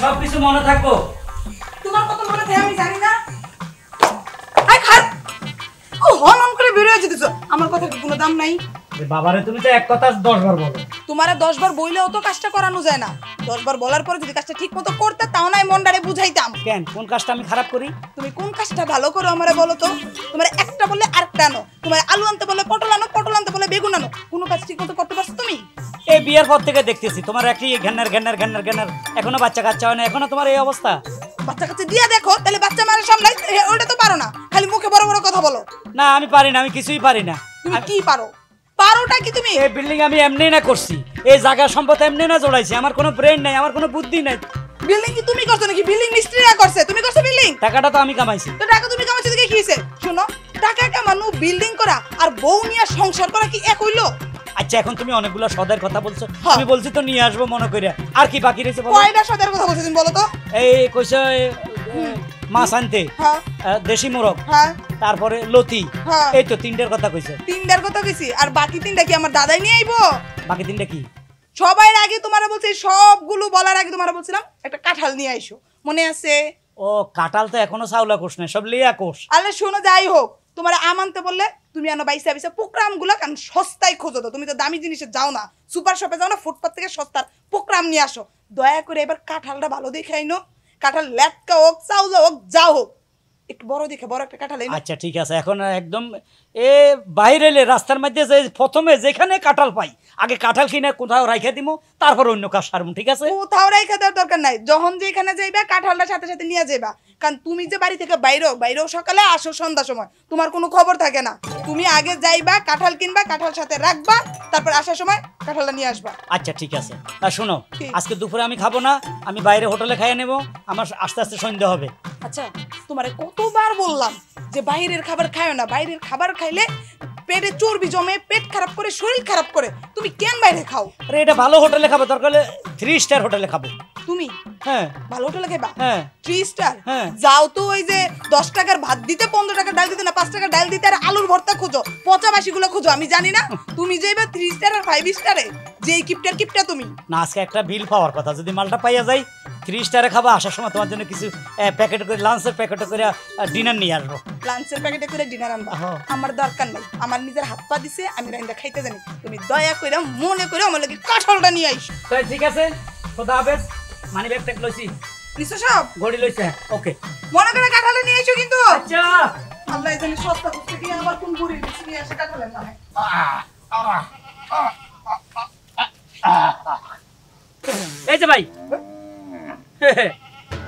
সবকিছু মনে থাকবো। তোমার কত মনে থাকে আমি জানি না। আই খার ও হনন করে বের হয়ে যেতেছো, আমার কথার কি কোনো দাম নাই? বাবারে তুমি তো এক কথা 10 বার বলো। তোমারে 10 বার বইলেও তো কাজটা করানো যায় না। 10 বার বলার পরে যদি কাজটা ঠিক মতো করতে তাও নাই মনটারে বুঝাইতাম। কেন কোন কাজটা আমি খারাপ করি? তুমি কোন কাজটা ভালো করো আমারে বলো তো? তোমার একটা বললে আরেকটা আনো, তোমার আলু আনতে বললে পটল আনো, পটল আনতে বললে বেগুন আনো। কোন কাজ ঠিক মতো করতে পারছো তুমি? এই বিয়ের পর থেকে দেখতেছি তোমার একই ঘ্যান্নার এখনো বাচ্চা কাচ্চা হয় না, এখনো তোমার এই অবস্থা। বাচ্চা কাচ্চা দিয়া দেখো, তাহলে বাচ্চা মারা সামলাই ওইটা তো পারো না, খালি মুখে বড় বড় কথা বলো। না আমি পারি না, আমি কিছুই পারি না। তুমি কি পারো? পারোটা কি তুমি? এই বিল্ডিং আমি এমনি না করছি, এই জায়গা সম্পদ এমনি না জোড়াইছি, আমার কোনো ব্রেন নাই, আমার কোনো বুদ্ধি নাই। বিল্ডিং কি তুমি করছো নাকি বিল্ডিং মিস্ত্রিরা করছে? তুমি করছো বিল্ডিং? টাকাটা তো আমি কামাইছি। তো টাকা তুমি কামাইছো দেখে কি হইছে? শোনো, টাকা কামানো বিল্ডিং করা আর বউ নিয়ে সংসার করা কি এক হইলো? আচ্ছা এখন তুমি অনেকগুলো সদের কথা বলছো, আমি বলছি তো নিয়ে আসবো মনে করে, আর কি বাকি রয়েছে বলো? কয়টা সদের কথা বলছো তুমি বলো তো? এই কইছো মাছ আনতে, হ্যাঁ দেশি মোরগ, হ্যাঁ তারপরে লতি, হ্যাঁ এই তো 3টার কথা কইছো। 3টার কথা কইছি, আর বাকি 3টা কি আমার দাদাই নিয়ে আইবো? বাকি 3টা কি? সবার আগে তোমারে বলছি, সবগুলো বলার আগে তোমারে বলছিলাম একটা কাঁঠাল নিয়ে আইসো, মনে আছে? ও কাঁঠাল তো এখনো চাউলা কোষ নাই, সব লিয়া কোষ। আরে শোনো, যাই হোক তোমারে আম আনতে বললে তুমি আনো বাইসা বাইসা পোকরাম গুলা, কারণ সস্তায় খোঁজো তো, তুমি তো দামি জিনিসে যাও না, সুপার শপে যাও না, ফুটপাত থেকে সস্তার পোকরাম নিয়ে আসো। দয়া করে এবার কাঁঠালটা ভালো দেখে আইনো, কাঁঠাল লেটকা হোক চাউলা হোক যা হোক, একটু বড় দেখে বড় একটা কাঁঠাল আইনো। আচ্ছা ঠিক আছে, এখন একদম এ বাইরে এলে রাস্তার মধ্যে যে প্রথমে যেখানে কাঁঠাল পাই আগে কাঁঠাল কিনে কোথাও রাইখা দিমু, তারপর অন্য কাজ সারমু, ঠিক আছে? কোথাও রাইখা দেওয়ার দরকার নাই, যখন যেখানে যাইবা কাঁঠালটা সাথে সাথে নিয়ে যাইবা, কারণ তুমি যে বাড়ি থেকে বাইরেও সকালে আসো সন্ধ্যা সময়, তোমার কোনো খবর থাকে না। তুমি আগে যাইবা কাঁঠাল কিনবা, কাঁঠাল সাথে রাখবা, তারপর আসার সময় কাঁঠালটা নিয়ে আসবা। আচ্ছা ঠিক আছে। আর শোনো, আজকে দুপুরে আমি খাবো না, আমি বাইরে হোটেলে খাইয়ে নেব, আমার আস্তে আস্তে সন্ধ্যা হবে। আচ্ছা তোমারে কতবার বললাম যে বাইরের খাবার খায়ো না, বাইরের খাবার খাইলে পেটে চর্বি জমে, পেট খারাপ করে, শরীর খারাপ করে, তুমি কেন বাইরে খাও? আরে এটা ভালো হোটেলে খাবো, দরকার হলে 3 স্টার হোটেলে খাবো। তুমি হ্যাঁ ভালো হোটেলে খাইবা? হ্যাঁ 3 স্টার? হ্যাঁ। যাও তো, ওই যে 10 টাকার ভাত দিতে 15 টাকার ডাল দিতে না, 5 টাকার ডাল দিতে আর আলুর ভর্তা খোঁজো, পচা বাসিগুলো খোঁজো, আমি জানি না? তুমি যাইবা 3 স্টার আর 5 স্টারে, যে কিপটা তুমি। না আজকে একটা বিল পাওয়ার কথা, যদি মালটা পাইয়া যাই 3 স্টারে খাবো, আসার সময় তোমার জন্য কিছু প্যাকেট করে, লাঞ্চের প্যাকেট করে ডিনার নিয়ে আসবো। লাঞ্চের প্যাকেটে করে ডিনার আনবা? হ্যাঁ। আমার দরকার নাই, আমার নিজের হাত পা দিছে, আমি রাইন্দা খাইতে জানি, তুমি দয়া করে মনে করে আমার লাগি কাঁঠালটা নিয়ে আইস। তাই ঠিক আছে, খোদা হাফেজ। মানি ব্যাগ ট্যাগ লইছি, নিশ্চয় সব ঘড়ি লইছে, ওকে। মনে করে কাঁঠালটা নিয়ে আইসো কিন্তু। আচ্ছা আল্লাহ জানি সস্তা করতে গিয়ে আবার কোন বুড়ি নিয়ে আসে কাঁঠালের নামে। এই যে ভাই,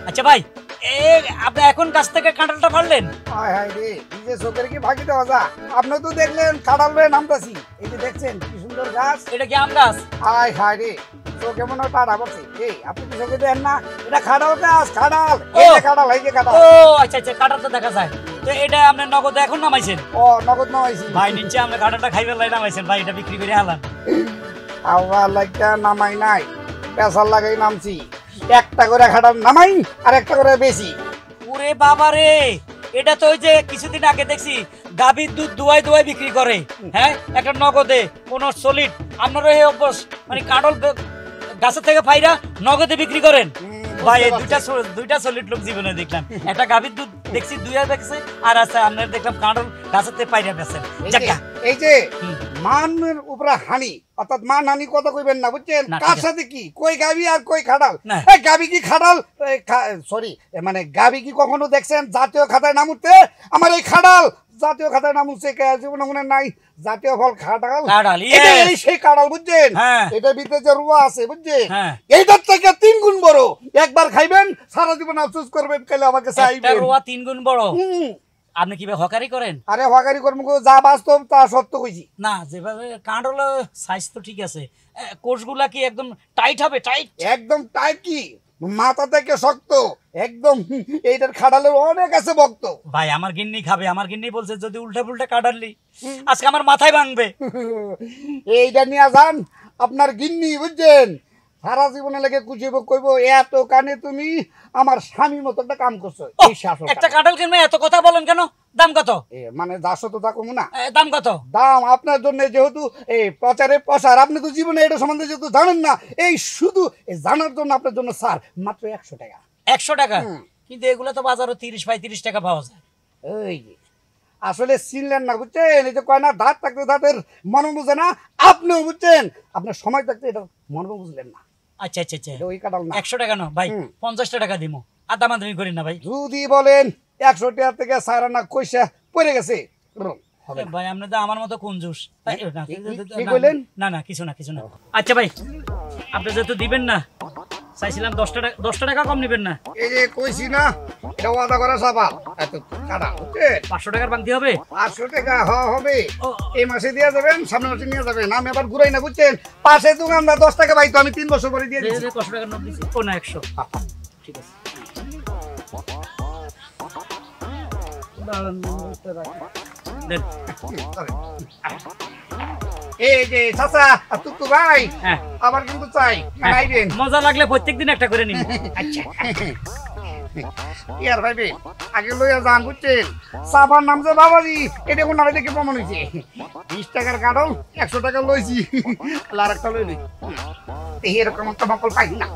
আচ্ছা ভাই, আপনি এখন গাছ থেকে কাঁঠালটা পারলেন? হায় হায় রে, নিজে চোখের কি ফাঁকি দেওয়া যা? আপনি তো দেখলেন কাঁঠাল বেয়ে নামতাছি, এই যে দেখছেন কি সুন্দর গাছ। এটা কি আম গাছ? হায় হায় রে, চোখে মনে হয় টাটা পড়ছে। এই আপনি কি চোখে দেন না? এটা খাটাল গাছ, খাটাল। এই যে খাটাল, এই যে খাটাল। ও আচ্ছা আচ্ছা, কাঁঠাল তো দেখা যায়। তো এটা আপনি নগদ এখন নামাইছেন? ও নগদ নামাইছি ভাই, নিচে আপনি কাঁঠালটা খাইবার লাই নামাইছেন ভাই, এটা বিক্রি করে হালান। আল্লাহ লাগা নামাই নাই, পেশার লাগাই নামছি। একটা করে খাটাল নামাই আর একটা করে বেশি। ওরে বাবা রে, এটা তো ওই যে কিছুদিন আগে দেখছি গাভীর দুধ দুয়াই দুয়াই বিক্রি করে, হ্যাঁ, একটা নগদে কোন সলিড। আপনারা এই অভ্যাস মানে কাঁঠাল গাছের থেকে পাইরা নগদে বিক্রি করেন? ভাই এই দুইটা সলিড লোক জীবনে দেখলাম, একটা গাভীর দুধ দেখছি দুইয়া দেখছে, আর আছে আপনার দেখলাম কাঁঠাল গাছের থেকে পাইরা বেচেন। এই যে মানের উপরে হানি, অর্থাৎ মান হানি কথা কইবেন না, বুঝছেন? কার সাথে কি, কই গাবি আর কই খাটাল? এই গাবি কি খাটাল, সরি মানে গাবি কি কখনো দেখছেন জাতীয় খাতায় নাম উঠতে? আমার এই খাটাল জাতীয় খাতায় নাম উঠছে, জীবনে মনে নাই। জাতীয় ফল খাটাল, এই সেই কাঁঠাল, বুঝছেন? এটার ভিতরে যে রুয়া আছে, বুঝছেন, এইটার থেকে 3 গুণ বড়। একবার খাইবেন সারা জীবন আফসোস করবেন, কালে আমাকে চাইবেন। রুয়া 3 গুণ বড়? আপনি কিভাবে হকারি করেন? আরে হকারি করবো, যা বাস্তব তা সত্য কইছি। না যেভাবে কাঁঠাল সাইজ তো ঠিক আছে, কোষগুলা কি একদম টাইট হবে? টাইট একদম টাইট, কি মাথা থেকে শক্ত একদম। এইটার খাটালের অনেক আছে ভক্ত। ভাই আমার গিন্নি খাবে, আমার গিন্নি বলছে যদি উল্টা পুল্টা কাটালি আজকে আমার মাথায় ভাঙবে। এইটা নিয়ে যান আপনার গিন্নি, বুঝছেন? সারা জীবনে লেগে কুচিব কইব এত কানে তুমি আমার স্বামীর মতো একটা কাম করছো। এই শাসন একটা কাঁঠাল কিনবে এত কথা বলেন কেন? দাম কত? মানে যাস তো তা কমু না। দাম কত? দাম আপনার জন্য যেহেতু এই প্রচারে প্রসার, আপনি তো জীবনে এটা সম্বন্ধে যেহেতু জানেন না, এই শুধু জানার জন্য আপনার জন্য স্যার মাত্র 100 টাকা। 100 টাকা? কিন্তু এগুলো তো বাজারে 30-35 টাকা পাওয়া যায়। এই আসলে চিনলেন না বুঝছেন, এই যে কয় না দাঁত থাকতে দাঁতের মর্ম বুঝে না, আপনিও বুঝছেন আপনার সময় থাকতে এটা মর্ম বুঝলেন না। আচ্ছা আচ্ছা আচ্ছা, এটা ওই কাটাল না। 100 টাকা না ভাই, 50 টাকা দিমু। আদামাদামি করেন না ভাই। যদি বলেন 100 টাকা থেকে সারানা কইসা পড়ে গেছে হবে না। ভাই আপনি তো আমার মতো কঞ্জুস। কি কইলেন? না না কিছু না কিছু না। আচ্ছা ভাই আপনি যেহেতু দিবেন না, চাইছিলাম 10 টাকা কম নেবেন না? এই যে কইছি না, এটা ওয়াদা করা সাবাল এত কাটা বুঝছেন। 500 টাকার বাংতি হবে? 500 টাকা হবে। ও, এই মাসে দিয়ে যাবেন, সামনের মাসে নিয়ে যাবেন, আমি আবার ঘুরাই না বুঝছেন। পাশে দোকানদার 10 টাকা ভাই তো আমি 3 বছর পরে দিয়ে দিচ্ছি। 500 টাকার নোট দিছি। ও না 100। ঠিক আছে দেন। এই যে চাচা তুকু ভাই হ্যাঁ আবার কিন্তু চাই আইবেন। মজা লাগলে প্রত্যেকদিন একটা করে নিন। আচ্ছা ইয়ার ভাইবে আগে লইয়া যান বুঝছেন। সাবার নাম যে বাবাজি, এটা কোন নারে দেখে প্রমাণ হইছে। 20 টাকার কাটল 100 টাকা লইছি, আর একটা লই লই। এরকম একটা বকল পাই না।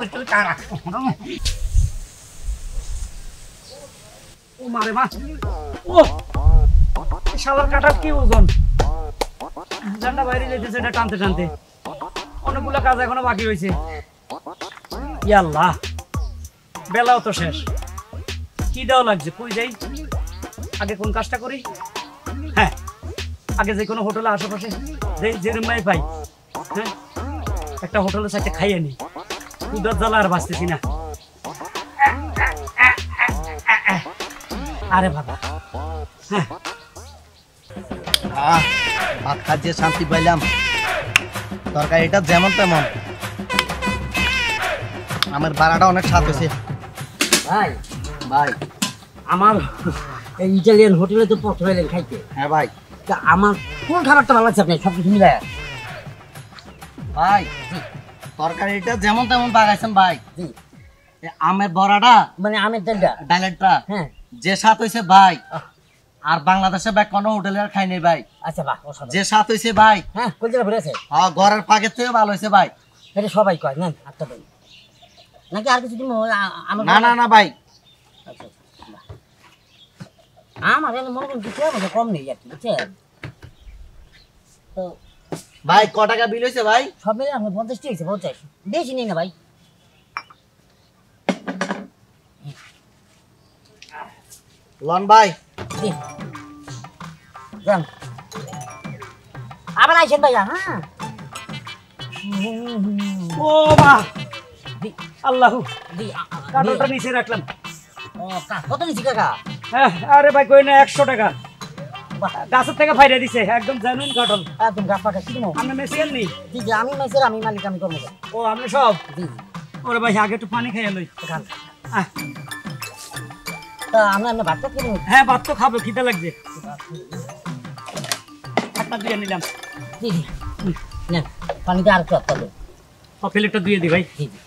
একটু তারা ও মারে মা, ও শালার কাটার কি ওজন! জানটা বাইরে যেতেছে এটা টানতে টানতে। অনেকগুলো কাজ এখনো বাকি রয়েছে। ইয়া আল্লাহ, বেলাও তো শেষ। কি দেওয়া লাগছে, কই যাই? আগে কোন কাজটা করি? হ্যাঁ আগে যে কোনো হোটেলে আশেপাশে যে রুমাই পাই, হ্যাঁ একটা হোটেলের সাথে খাইয়ে নি। দুধের জ্বালা আর বাঁচতেছি না। আরে বাবা, হ্যাঁ ভাত খাইয়ে শান্তি পাইলাম। তরকারিটা যেমন তেমন, আমার ভাড়াটা অনেক স্বাদ হয়েছে। ভাই ভাই আমার এই ইটালিয়ান হোটেলে তো পথ হইলেন খাইতে। হ্যাঁ ভাই। তা আমার কোন খাবারটা ভালো লাগছে আপনি সব কিছু মিলায়? ভাই তরকারিটা যেমন তেমন বাগাইছেন ভাই। জি আমের বড়াটা মানে আমের তেলটা। ডাইলেটটা হ্যাঁ যে স্বাদ হয়েছে ভাই, আর বাংলাদেশে ভাই কোনো হোটেলে আর খাই নাই ভাই। আচ্ছা বাহ, অসাধারণ। যে স্বাদ হয়েছে ভাই, হ্যাঁ কলজাটা ভরে আছে। হ্যাঁ ঘরের পাকের থেকে ভালো হয়েছে ভাই। এটা সবাই কয় নেন আটটা দেন, নাকি আর কিছু দিব? আমার না না না ভাই, আচ্ছা, আচ্ছা, বাহ। আমার এখানে মনে করুন কিছু আমাকে কম নেই আর কি, বুঝছেন? তো ভাই ক টাকা বিল হয়েছে ভাই? সব মিলে আপনার 50 হয়েছে, 50 বেশি নেই না ভাই। লন ভাই। জি যান, আবার আইসেন ভাইয়া। হ্যাঁ ও মা, জি আল্লাহ, জি কাঁঠালটা নিচে রাখলাম। ও কত নিচ্ছি কাকা? হ্যাঁ আরে ভাই কই না 100 টাকা গাছের থেকে ফাইরা দিছে, একদম জেনুইন কাঁঠাল। একদম গাছ পাকা কি দেবো? আপনি মেসিয়াল নি? জি জি আমি মেসের, আমি মালিক, আমি করবো। ও আপনি সব? জি ওরে ভাই আগে একটু পানি খাইয়া লই। খান। আহ, তা আমরা আপনার ভাতটা কিনুন। হ্যাঁ ভাত তো খাবো, খিদে লাগছে। একটা দিয়ে নিলাম। জি জি নেন পানিতে আর একটু আপনাদের। প্লেটটা দিয়ে দি ভাই। জি জি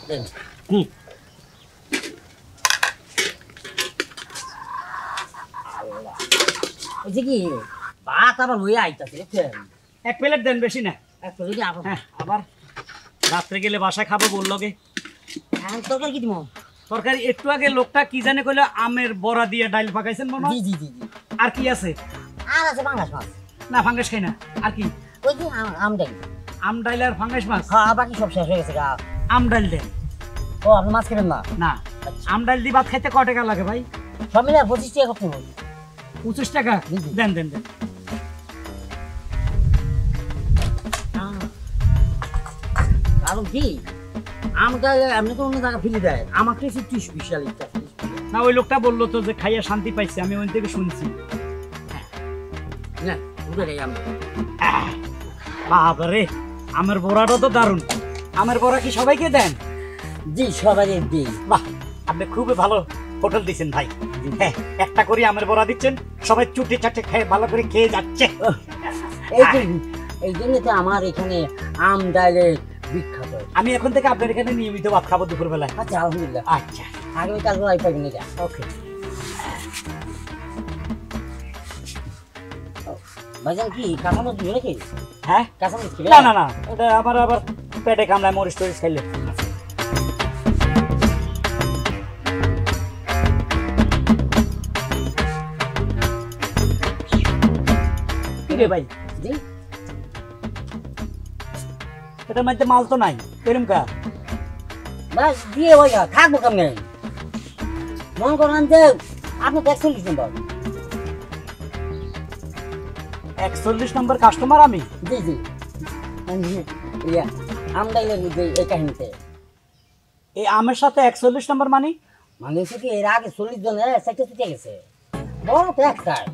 দেন। হুম ওই যে কি ভাত আবার লইয়া আইতাছে, বুঝছেন? এক প্লেট দেন, বেশি না। একটু যদি আবার হ্যাঁ আবার রাত্রে গেলে বাসায় খাবো বললো গে। তরকারি কি দিব? তরকারি একটু আগে লোকটা কি জানে কইলো আমের বড়া দিয়ে ডাইল পাকাইছেন মনে জি হয়। জি জি জি আর কি আছে? আর আছে পাঙ্গাস মাছ। না ফাঙ্গাস খাই না। আর কি? ওই যে আমটাই। আম ডাইল আর ফাঙ্গাস মাছ। হ্যাঁ বাকি সব শেষ হয়ে গেছে গা। আম ডাইল দেন। ও আপনি মাছ খেলেন না? না, আম ডাইল দিয়ে ভাত খাইতে ক টাকা লাগে ভাই? সব মিলে 25 টাকা করতে হবে। 25 টাকা দেন দেন দেন। কারণ কি আমটা এমনি তো অন্য জায়গা ফেলে দেয়, আমাকে 30-20 লিটার। না ওই লোকটা বললো তো যে খাইয়া শান্তি পাইছে, আমি ওই থেকে শুনছি। না উঠে যাই আমরা। বাবারে আমের বড়াটা তো দারুণ। আমের বড়া কি সবাইকে দেন? জি সবাই দিই। বাহ, আপনি খুবই ভালো হোটেল দিয়েছেন ভাই। জি হ্যাঁ একটা করে আমের বড়া দিচ্ছেন, সবাই চুটে চাটে খেয়ে ভালো করে খেয়ে যাচ্ছে। এই জন্য তো আমার এখানে আম ডাইরেক্ট বিখ্যাত। আমি এখন থেকে আপনার এখানে নিয়মিত ভাত খাবো দুপুর বেলায়। আচ্ছা আলহামদুলিল্লাহ। আচ্ছা আগামীকাল বেলায় পাবেন এটা। ওকে। ভাইজান কি কাঁচামরিচ দিবে নাকি? হ্যাঁ কাঁচামরিচ দিবে? না না না, ওটা আমার আবার পেটে কামড়ায় মরিচ টরিচ খাইলে। কি রে ভাই, জি এটার মধ্যে মাল তো নাই, এরম কা? বাস দিয়ে ওই থাকবো কেমনে? মনে করেন যে আপনি তো 41 নম্বর। 41 নম্বর কাস্টমার আমি? জি জি ইয়া আম ডাইলের যে এই কাহিনীতে এই আমের সাথে 41 নম্বর মানে? মানে হচ্ছে কি এর আগে 40 জন সেটা ছুটে গেছে, বড় তো একটাই।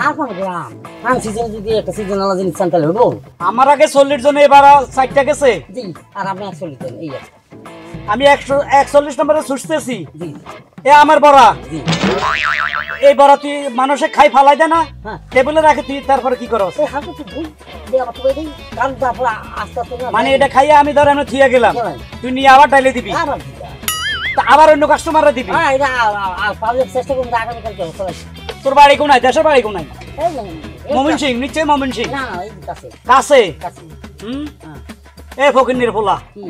আর কোন গ্রাম আম সিজন যদি একটা সিজন আলাদা জিনিস চান তাহলে হবো। আমার আগে 40 জন, এবার 60টা গেছে। জি আর আপনি 41 জন। এই আছে আমি 41 নম্বরে ছুটতেছি। জি এ আমার বড়া, জি এই বড়া তুই মানুষে খাই ফালাই দে না, হ্যাঁ। টেবিলে রাখে, তুই তারপরে কি করস? এই হাতে তো দুই দে আমার তো দেই কারণ তারপর আস্তে আস্তে না মানে এটা খাইয়ে আমি ধর এমনি থুয়ে গেলাম, হ্যাঁ। তুই নিয়ে আবার ডাইলে দিবি, আবার দিবা। তা আবার অন্য কাস্টমাররা দিবি। হ্যাঁ এটা আর পাবলিক চেষ্টা করুন আগামীকাল কেউ চলে আসে। তোর বাড়ি কোনায়? দেশের বাড়ি কোনায়? এই না মমিন সিং, নিশ্চয়ই মমিন সিং। না এই কাছে কাছে? কাছে হুম, হ্যাঁ এ ফকিন্নির পোলা, কি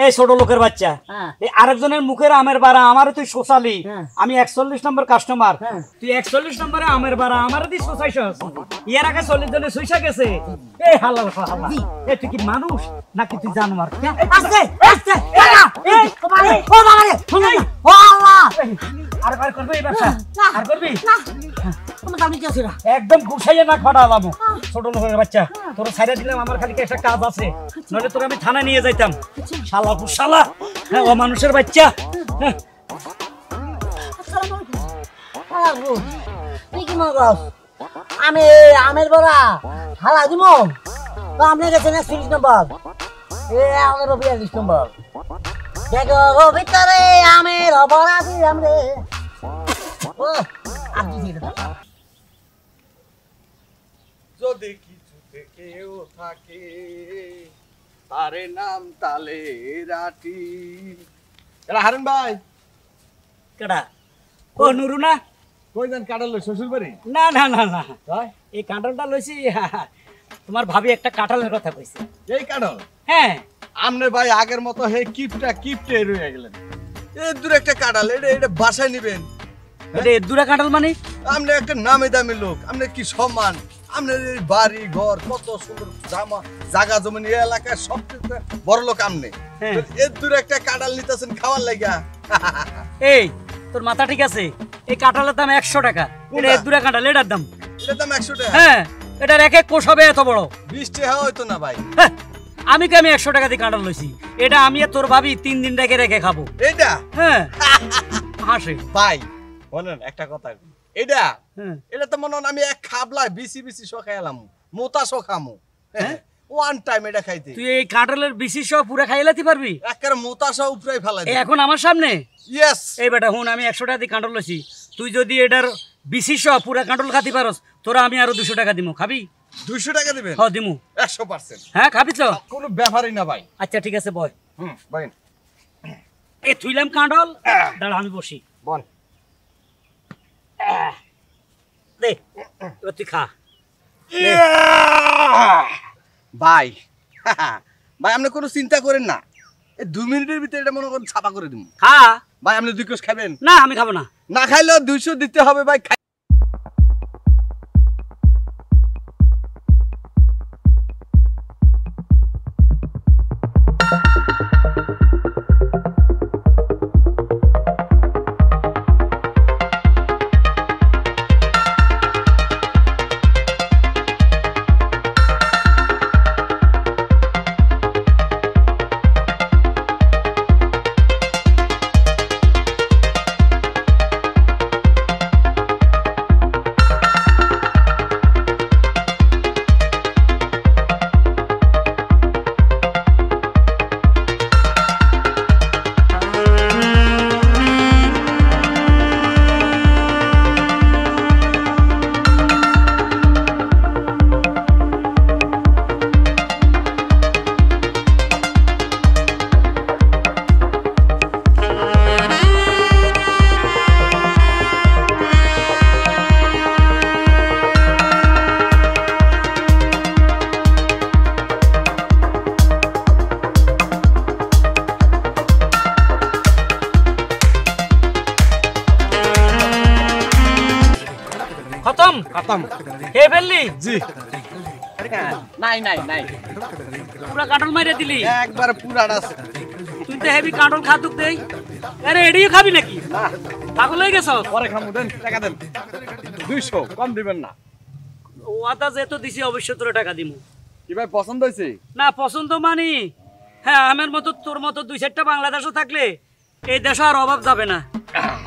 এই ছোট লোকের বাচ্চা, হ্যাঁ এই আরেকজনের মুখের আমের বাড়া আমার তুই শোষালি। হ্যাঁ। আমি 41 নম্বর কাস্টমার, হ্যাঁ। তুই 41 নম্বরে আমের বাড়া আমার তুই শোষাইছস। এর আগে 40 জনে শুইসা গেছে। এই হালাল হালাল, এই তুই কি মানুষ নাকি তুই জানোয়ার? আস্তে আস্তে কাকা এই তোমারে ও বাবারে শুনে না ও আল্লাহ আর আর করবি এই ব্যবসা? না। আর করবি? না তুমি দামি কি আছে না একদম গুছাইয়ে না ফাটালাম। ছোট লোকের বাচ্চা, তোর ছাইড়া দিলাম, আমার খালি একটা কাজ আছে, নইলে তোর আমি থানায় নিয়ে যাইতাম। শালা শালা, হ্যাঁ ও মানুষের বাচ্চা। হ্যাঁ, আসসালামু আলাইকুম আবু তুই কি মনে করছ আমি আমের বড়া হালা দিব তো আপনি গেছেন 41 নম্বর এ আমার 42 নম্বর দেখো ও ভিতরে আমের বড়া দিলাম রে ও আপনি দিয়ে দাও যদি কিছুতে কেউ থাকে তারে নাম তালে রাটি। এরা হারুন ভাই কেডা? ও নুরু না? কই যান কাটাল শ্বশুর বাড়ি? না না না না, এই কাঁঠালটা লইছি, তোমার ভাবি একটা কাঁঠালের কথা কইছে। এই কাটাল হ্যাঁ আমনে ভাই আগের মতো হে কিপটে রয়ে গেলেন। এই দূর একটা কাটাল, এটা বাসায় নিবেন? এটা দুরা কাঁঠাল মানে? আপনি একটা নামে দামি লোক, আপনি কি সম্মান, আপনার এই বাড়ি ঘর কত সুন্দর জায়গা জমি এই এলাকায় সবচেয়ে বড় লোক আপনি। হ্যাঁ। এর দূর একটা কাটাল নিতেছেন খাওয়ার লাগা। এই তোর মাথা ঠিক আছে? এই কাঁঠালের দাম 100 টাকা, এটা কোনটা? দুরা কাঁঠাল, এটার দাম। এটা দাম 100 টাকা। হ্যাঁ, এটার এক এক কোষ হবে এত বড়। 20 টাকা হয়তো না ভাই। হ্যাঁ, আমি 100 টাকা দিয়ে কাঁঠাল লইছি, এটা আমি আর তোর ভাবি 3 দিন রেখে রেখে খাবো। এইটা হ্যাঁ হাসে ভাই বলেন একটা কথা, এটা হ্যাঁ। এটা তো মনে হয় আমি এক খাবলা বিসি খাইলাম, মোতা খামু ওয়ান টাইম এটা খাইতে। তুই এই কাঁঠালের বিশি সহ পুরা খাইলাতে পারবি? একেবারে মোতা উপরে ফেলাই এই এখন আমার সামনে? ইয়েস। এই বেটা হুন, আমি 100 টাকা দিয়ে কাঁঠাল লইছি, তুই যদি এটার বিশি সহ পুরা কাঁঠাল খাতে পারস, তোরা আমি আরো 200 টাকা দিমু, খাবি? 200 টাকা দিবেন? হ্যাঁ দিমু। 100%। হ্যাঁ খাবি তো? কোনো ব্যাপারই না ভাই। আচ্ছা ঠিক আছে বয়। ভাই এই থুইলাম কাঁঠাল, দাঁড়া আমি বসি। বল। দে এবার তুই খা। ভাই ভাই আপনি কোনো চিন্তা করেন না, এই 2 মিনিটের ভিতরে এটা মনে করেন ছাপা করে দিন। খা। ভাই আপনি 2 কোষ খাবেন? না আমি খাবো না। না খাইলেও 200 দিতে হবে ভাই। খতম খতম। খেয়ে ফেললি জি। নাই নাই নাই, পুরা কাঁঠাল মাইরে দিলি একবার পুরাটা আছে। তুই তো হেভি কাঁঠাল খাতুক দেই আরে এডিও খাবি নাকি পাগল হয়ে গেছ পরে খামু, দেন টাকা দেন 200 কম দিবেন না। ওয়াদা যেহেতু দিছি অবশ্যই তোর টাকা দিমু কি ভাই পছন্দ হয়েছে? না পছন্দ মানি হ্যাঁ আমার মতো তোর মতো 2-4টা বাংলাদেশও থাকলে এই দেশে আর অভাব যাবে না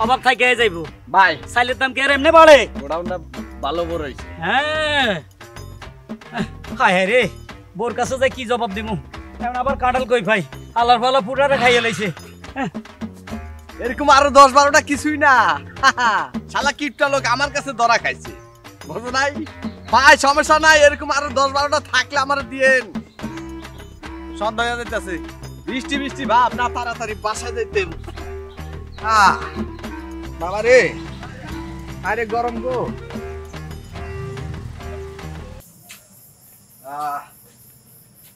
অভাব থাকে যাইবো ভাই চাইলের দাম কি আর এমনি বাড়ে গোডাউনটা ভালো বড় হয়েছে। হ্যাঁ হায় রে বোর কাছে যাই কি জবাব দিমু এখন আবার কাঁঠাল কই ভাই আলার ফালা পুরারে খাইয়ে লাইছে এরকম আরো 10-12টা কিছুই না। শালা কিটটা লোক আমার কাছে ধরা খাইছে, বুঝো নাই ভাই? সমস্যা নাই, এরকম আরো 10-12টা থাকলে আমার দিয়েন। সন্ধ্যা হয়ে যাইতেছে, বৃষ্টি বৃষ্টি ভাব, না তাড়াতাড়ি বাসায় যাইতেন। বাবা রে, আরে গরম গো।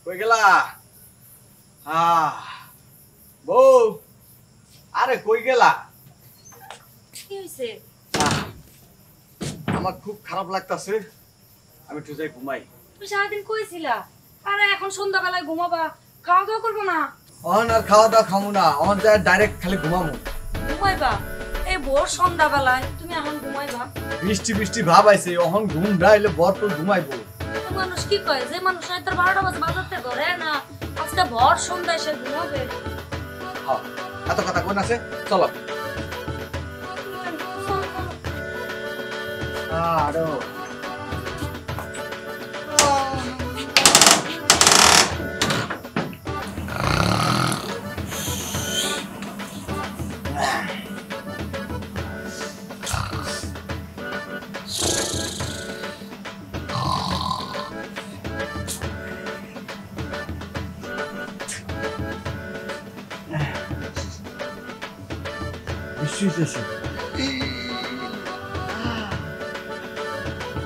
কই গেলা বউ? আরে কই গেলা? কি হইছে? আমার খুব খারাপ লাগতাছে, আমি একটু যাই ঘুমাই। তুমি সারাদিন কইছিলা আরে এখন সন্ধ্যাবেলায় ঘুমাবা, খাওয়া দাওয়া করবো না? অন আর খাওয়া দাওয়া খামু না, অন যায় ডাইরেক্ট খালি ঘুমামু। ঘুমাইবা? এই ভোর সন্ধ্যাবেলায় তুমি এখন ঘুমাইবা? বৃষ্টি বৃষ্টি ভাব আইছে, অহন ঘুম ডাইলে ভরপুর ঘুমাইবো। মানুষ কি কয় যে মানুষ রাতের 12টা বাজে বাজাতে ধরে না আজকে ভোর সন্ধ্যায় সে ঘুমাবে? হ্যাঁ, এত কথা কোন আছে, চলো। আরো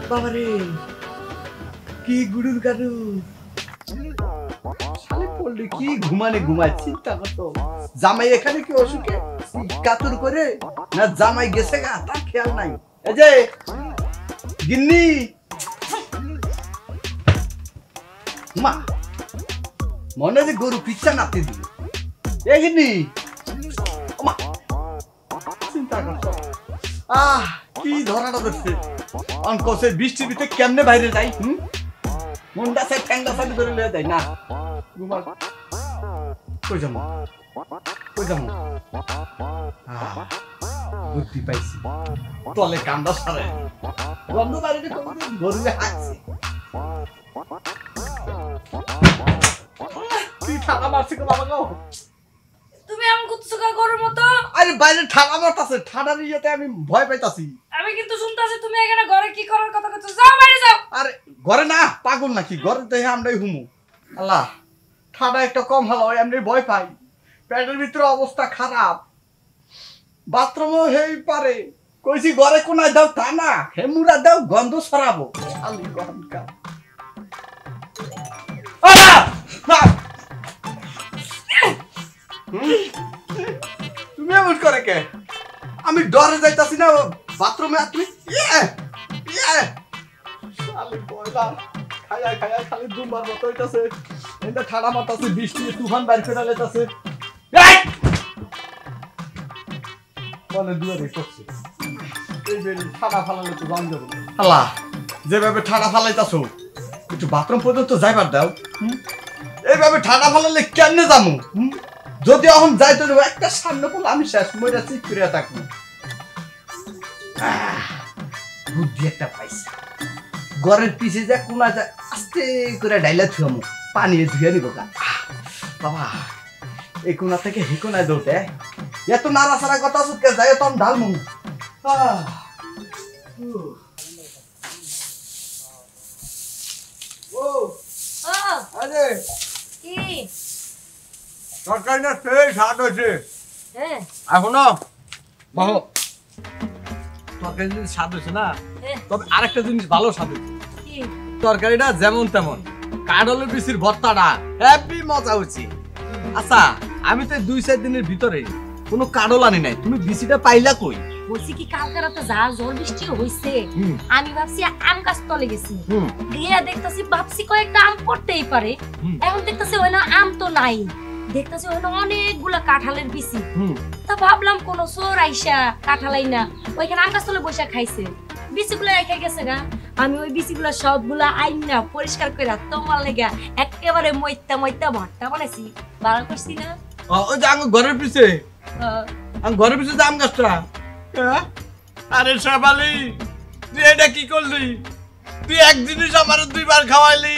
বাবারে কি গুড়ুর গাড়ু শালে পড়লি, কি ঘুমানে ঘুমায়, চিন্তা করতো জামাই এখানে কি অসুখে কাতুর করে না জামাই গেছে গা তা খেয়াল নাই। এই যে গিন্নি মা মনে যে গরু পিচ্ছা নাতে দিল, এ গিন্নি মা চিন্তা করতো কি ধরাটা ধরছে অঙ্কসে বৃষ্টির ভিতরে কেমনে বাইরে যাই, মুন্ডা সে ঠ্যাংটা সাথে ধরে লিয়ে যায় না ঘুমা। কই যাবো কই যাবো, বুদ্ধি পাইছি, তলে কান্দা সারে বন্ধ বাড়িতে কোনদিন গরুয়ে হাঁটছে। কি ঠাড়া মারছে গো বাবা গো, তুমি এমন করতেছো কা গরুর মতো? আরে বাইরে ঠাড়া মারতাছে, ঠাড়ার ইয়েতে আমি ভয় পাইতাছি। আমি কিন্তু শুনতাছি তুমি এখানে ঘরে কি করার কথা কইছো, যাও বাইরে যাও। আরে ঘরে না, পাগল নাকি, ঘরে তো আমরাই হুমু। আল্লাহ ঠাডা একটা কম হলো, এমনি ভয় পাই, পেটের ভিতরে অবস্থা খারাপ, বাথরুমও হেই পারে, কইছি ঘরে কোনায় দাও তা না, হেমুরা দাও গন্ধ ছড়াবো। আলি গন্ধকা তুমি এমন করে কে? আমি ডরে যাইতাছি না বাথরুমে, তুমি খায়া খায়া খালি দুমবার মতো হইতাছে, এটা ঠাড়া মারতাছে, বৃষ্টি তুফান বাইর করে লেতাছে, বলে দুয়ারে পড়ছে, এই বেরি ঠাড়া ফালালে তো গান যাবো। আল্লাহ যেভাবে ঠাড়া ফালাইতাছো একটু বাথরুম পর্যন্ত যাইবার দাও, এইভাবে ঠাড়া ফালালে কেমনে যাবো? যদি এখন যাই তো একটা সামনে পড়লে আমি শেষ মরে চিক করে থাকবো। বুদ্ধি একটা পাইছি, ঘরের পিছে যা কোনা যা আস্তে করে ডাইলা থুয়ামো, পানি ধুয়ে নিব গা। বাবা এই কোনা থেকে হি কোনায় দৌড়ে এত নাড়াচাড়া কথা সুতকে যাই তখন ঢালমু। ও আরে কি সরকারি না সেই স্বাদ হয়েছে হ্যাঁ এখনো বাহো, তরকারি জিনিস স্বাদ হয়েছে না, তবে আরেকটা জিনিস ভালো স্বাদ হয়েছে, কি তরকারিটা যেমন তেমন, কাঁঠালের বিচির ভর্তাটা হ্যাপি মজা হচ্ছে। আচ্ছা আমি তো 2-4 দিনের ভিতরে কোনো কাঁঠাল আনি নাই, তুমি বিচিটা পাইলা কই? বলছি কি কালকে রাতে যা ঝড় বৃষ্টি হইছে আমি ভাবছি আম গাছ তলে গেছি গিয়ে দেখতেছি ভাবছি কয়েকটা আম পড়তেই পারে এখন দেখতেছি ওই না আম তো নাই দেখতেছি ওই না অনেকগুলা কাঁঠালের বিচি তা ভাবলাম কোন চোর আইসা কাঁঠালাই না ওইখানে আম গাছ তলে বসে খাইছে বিচিগুলো রেখে গেছে গা আমি ওই বিচিগুলো সবগুলা আইন না পরিষ্কার করে তোমার লেগে একেবারে মইত্যা মইত্যা ভর্তা বানাইছি ভালো করছি না ওই যে আমার ঘরের পিছে আমার ঘরের পিছে যে আম গাছটা আরে শেফালি তুই এটা কি করলি তুই এক জিনিস আমার 2 বার খাওয়াইলি